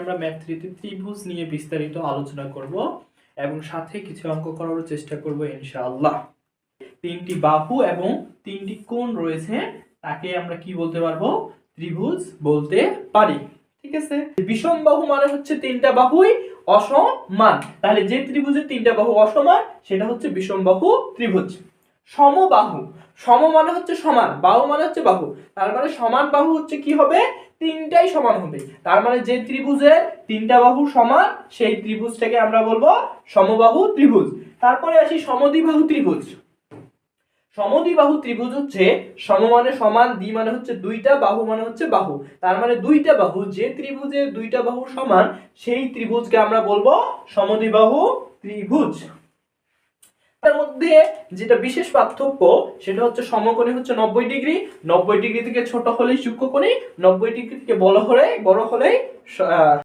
আমরা ম্যাথ 3 তে ত্রিভুজ নিয়ে বিস্তারিত আলোচনা করব এবং সাথে কিছু অঙ্ক করার চেষ্টা করব ইনশাআল্লাহ। তিনটি বাহু এবং তিনটি কোণ রয়েছে, তাকে আমরা কি বলতে পারবো? ত্রিভুজ বলতে পারি। ঠিক আছে, বিষম বাহু মানে হচ্ছে তিনটা বাহুই অসমান, তাহলে যে ত্রিভুজের তিনটা বাহু অসমান সেটা হচ্ছে বিষম বাহু ত্রিভুজ। সমবাহু, সম মানে হচ্ছে সমান, বাহু মানে হচ্ছে বাহু, তার মানে সমান বাহু হচ্ছে কি হবে? তিনটাই সমান হবে, তার মানে যে ত্রিভুজের তিনটা বাহু সমান সেই ত্রিভুজটাকে আমরা বলবো সমবাহু ত্রিভুজ। তারপরে আসি সমদ্বিবাহু ত্রিভুজ। সমদ্বিবাহু ত্রিভুজ হচ্ছে সম মানে সমান, দ্বি মানে হচ্ছে দুইটা, বাহু মানে হচ্ছে বাহু, তার মানে দুইটা বাহু, যে ত্রিভুজের দুইটা বাহু সমান সেই ত্রিভুজকে আমরা বলবো সমদ্বিবাহু ত্রিভুজ। তার মধ্যে যেটা বিশেষ পার্থক্য সেটা হচ্ছে সমকোণী হচ্ছে 90 ডিগ্রি, 90 ডিগ্রি থেকে ছোট হলেই সূক্ষ্মকোণী, 90 ডিগ্রি থেকে বড় হলেই